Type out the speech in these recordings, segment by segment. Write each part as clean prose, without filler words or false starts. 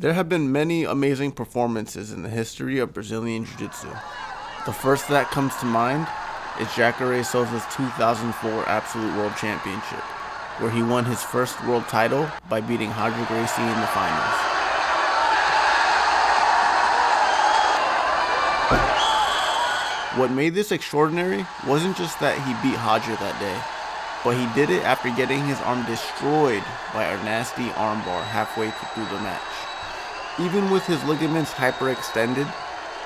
There have been many amazing performances in the history of Brazilian Jiu-Jitsu. The first that comes to mind is Jacare Souza's 2004 Absolute World Championship, where he won his first world title by beating Roger Gracie in the finals. What made this extraordinary wasn't just that he beat Roger that day, but he did it after getting his arm destroyed by a nasty armbar halfway through the match. Even with his ligaments hyperextended,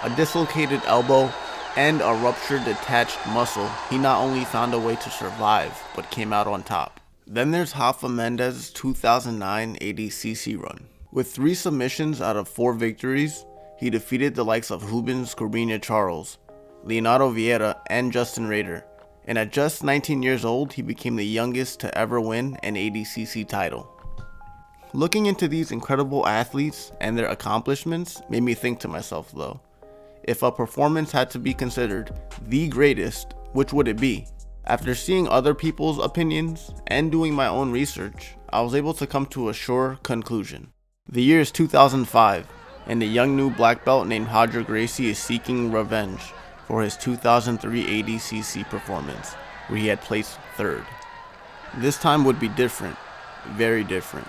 a dislocated elbow, and a ruptured detached muscle, he not only found a way to survive, but came out on top. Then there's Rafa Mendes's 2009 ADCC run. With 3 submissions out of 4 victories, he defeated the likes of Rubens Corbinha Charles, Leonardo Vieira, and Justin Rader, and at just 19 years old, he became the youngest to ever win an ADCC title. Looking into these incredible athletes and their accomplishments made me think to myself though, if a performance had to be considered the greatest, which would it be? After seeing other people's opinions and doing my own research, I was able to come to a sure conclusion. The year is 2005, and a young new black belt named Roger Gracie is seeking revenge for his 2003 ADCC performance, where he had placed 3rd. This time would be different, very different.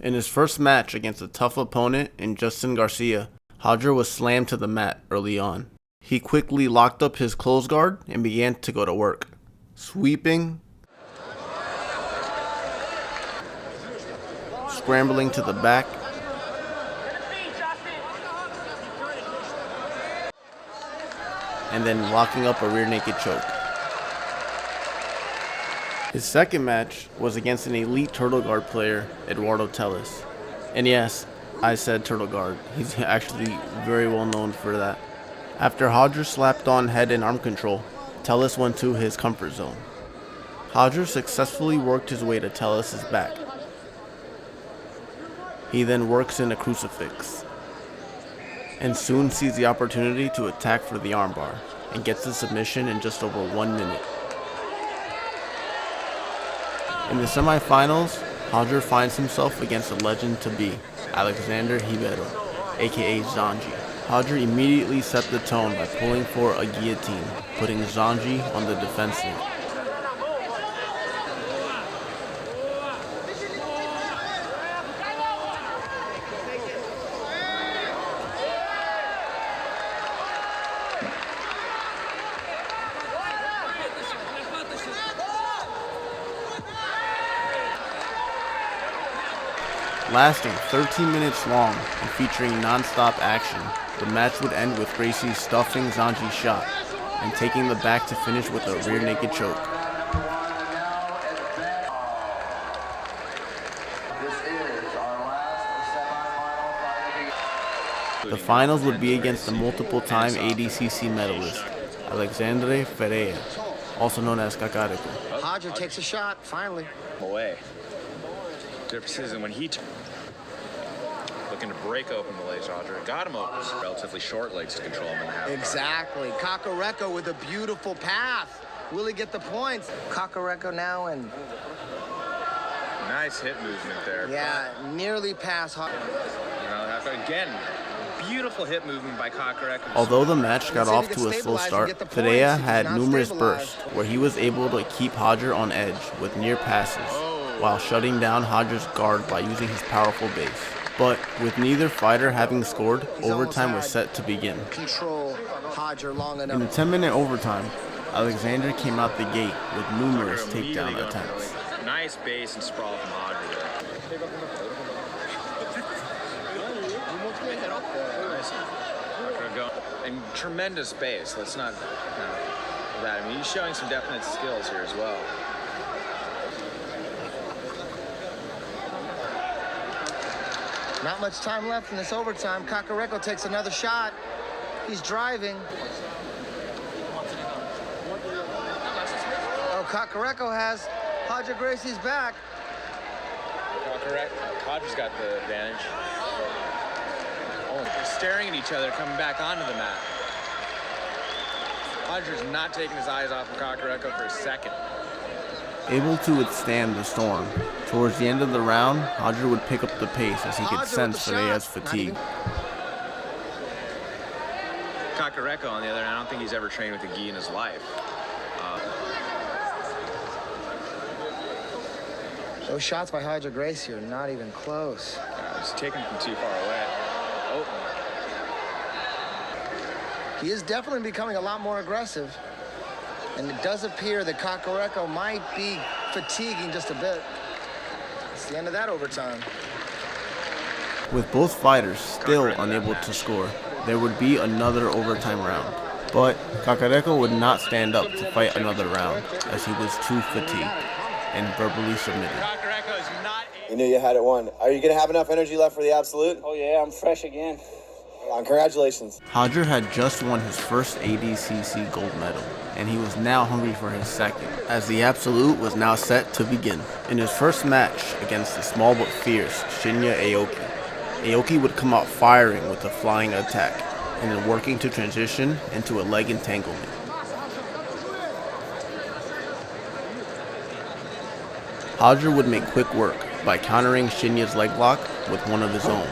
In his first match against a tough opponent in Justin Garcia, Roger was slammed to the mat early on. He quickly locked up his close guard and began to go to work, sweeping, scrambling to the back, and then locking up a rear naked choke. His second match was against an elite turtle guard player, Eduardo Telles. And yes, I said turtle guard. He's actually very well known for that. After Roger slapped on head and arm control, Telles went to his comfort zone. Roger successfully worked his way to Telles' back. He then works in a crucifix, and soon sees the opportunity to attack for the armbar, and gets the submission in just over 1 minute. In the semifinals, Roger finds himself against a legend to be, Alexander Ribeiro, aka Zanji. Roger immediately set the tone by pulling for a guillotine, putting Zanji on the defensive. Lasting 13 minutes long and featuring non-stop action, the match would end with Gracie stuffing Zanji's shot and taking the back to finish with a rear naked choke. The finals would be against the multiple-time ADCC medalist, Alexandre Ferreira, also known as Kakariko. Roger takes a shot, finally. Away. Their precision when he looking to break open the legs, Roger. Got him open. Relatively short legs to control him in the half. Exactly. Kakariko with a beautiful path. Will he get the points? Kakariko now and... Nice hip movement there. Yeah, nearly past... Again, beautiful hip movement by Kakariko. Although the match got off to a slow start, Ferreira had numerous bursts where he was able to keep Roger on edge with near passes, while shutting down Roger's guard by using his powerful base. But with neither fighter having scored, overtime was set to begin. Control Roger long enough. In the 10-minute overtime, Alexander came out the gate with numerous takedown attempts. Nice base and sprawl from Roger there. And tremendous base. Let's not that. I mean, he's showing some definite skills here as well. Not much time left in this overtime. Kakariko takes another shot. He's driving. Oh, Kakariko has Roger Gracie's back. Roger's got the advantage. Oh, they're staring at each other, coming back onto the mat. Roger's not taking his eyes off of Kakareko for a second. Able to withstand the storm, towards the end of the round, Roger would pick up the pace as he could sense Fedea's fatigue. Kakareko, on the other hand, I don't think he's ever trained with a gi in his life. Those shots by Roger Gracie are not even close. He's taking them too far away. Oh. He is definitely becoming a lot more aggressive. And it does appear that Kakareko might be fatiguing just a bit. It's the end of that overtime. With both fighters still unable to score, there would be another overtime round. But Kakareko would not stand up to fight another round as he was too fatigued and verbally submitted. You knew you had it won. Are you going to have enough energy left for the absolute? Oh yeah, I'm fresh again. Congratulations. Roger had just won his first ADCC gold medal, and he was now hungry for his second, as the absolute was now set to begin. In his first match against the small but fierce Shinya Aoki, Aoki would come out firing with a flying attack, and then working to transition into a leg entanglement. Roger would make quick work by countering Shinya's leg lock with one of his own,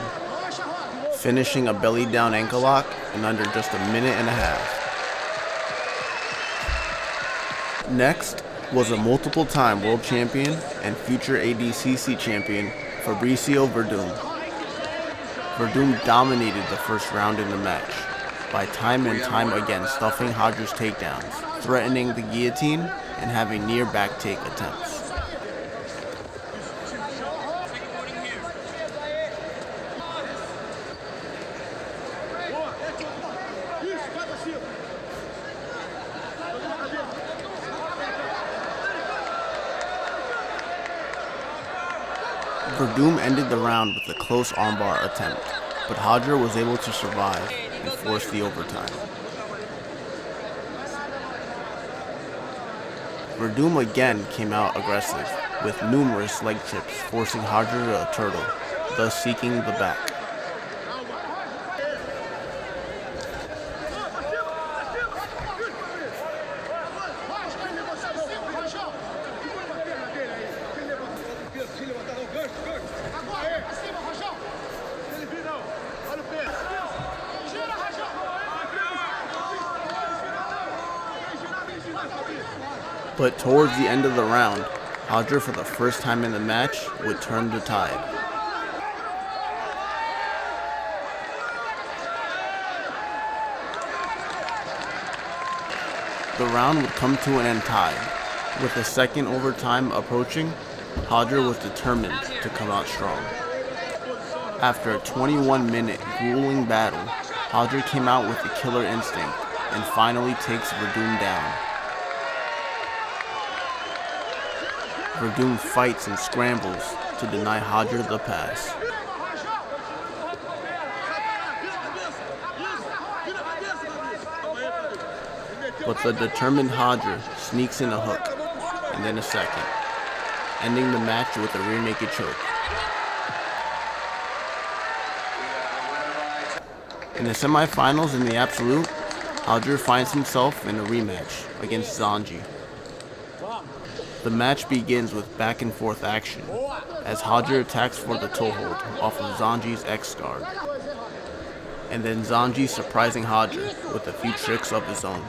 finishing a belly down ankle lock in under just a minute and a half. Next was a multiple time world champion and future ADCC champion Fabricio Verdum. Verdum dominated the first round in the match by time and time again stuffing Roger's takedowns, threatening the guillotine, and having near back take attempts. Verdum ended the round with a close armbar attempt, but Roger was able to survive and force the overtime. Verdum again came out aggressive, with numerous leg trips forcing Roger to a turtle, thus seeking the back. But towards the end of the round, Roger, for the first time in the match, would turn the tide. The round would come to an end tied. With the second overtime approaching, Roger was determined to come out strong. After a 21-minute grueling battle, Roger came out with the killer instinct and finally takes Verdum down. Verdum fights and scrambles to deny Roger the pass. But the determined Roger sneaks in a hook, and then a second, ending the match with a rear naked choke. In the semifinals in the absolute, Roger finds himself in a rematch against Zanji. The match begins with back and forth action, as Roger attacks for the toe hold off of Zanji's X guard, and then Zanji surprising Roger with a few tricks of his own.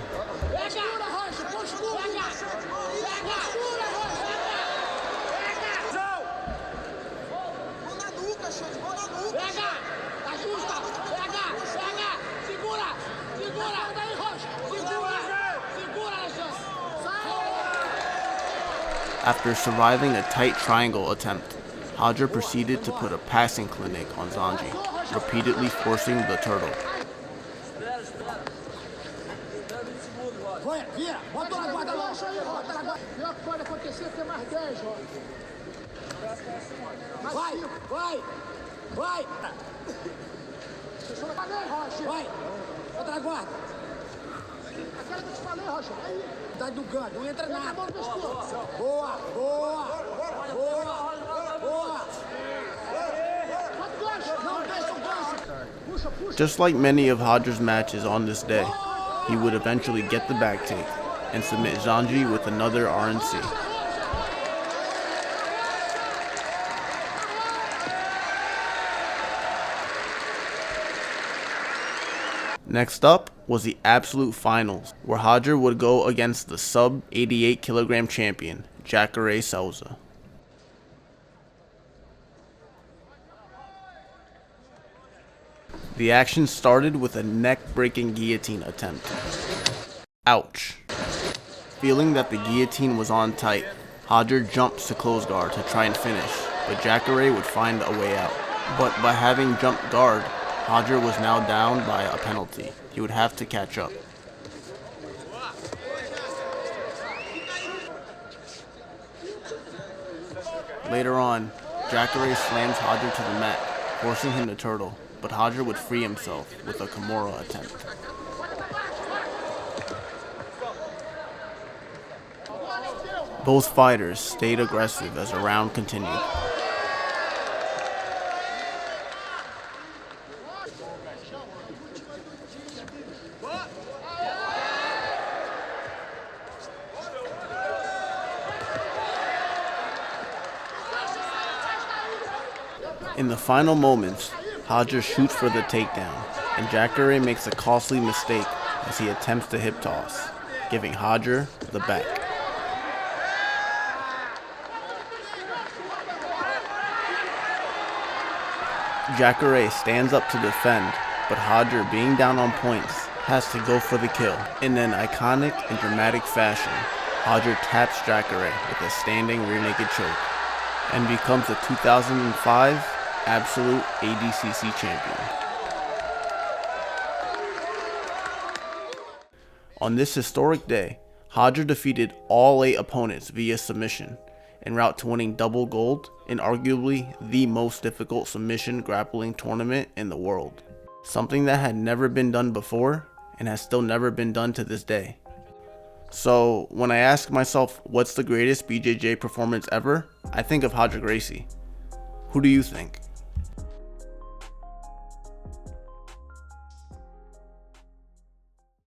After surviving a tight triangle attempt, Roger proceeded to put a passing clinic on Zanji, repeatedly forcing the turtle. Just like many of Roger's matches on this day, he would eventually get the back take and submit Zanji with another RNC. Next up was the absolute finals, where Roger would go against the sub 88 kilogram champion, Jacare Souza. The action started with a neck-breaking guillotine attempt. Ouch. Feeling that the guillotine was on tight, Roger jumps to close guard to try and finish, but Jacare would find a way out. But by having jumped guard, Roger was now down by a penalty. He would have to catch up. Later on, Jacare slams Roger to the mat, forcing him to turtle, but Roger would free himself with a Kimura attempt. Both fighters stayed aggressive as the round continued. In the final moments, Roger shoots for the takedown, and Jacare makes a costly mistake as he attempts to hip toss, giving Roger the back. Jacare stands up to defend, but Roger, being down on points, has to go for the kill. In an iconic and dramatic fashion, Roger taps Jacare with a standing rear naked choke and becomes the 2005 absolute ADCC champion. On this historic day, Roger defeated all 8 opponents via submission, en route to winning double gold in arguably the most difficult submission grappling tournament in the world. Something that had never been done before and has still never been done to this day. So when I ask myself what's the greatest BJJ performance ever, I think of Roger Gracie. Who do you think?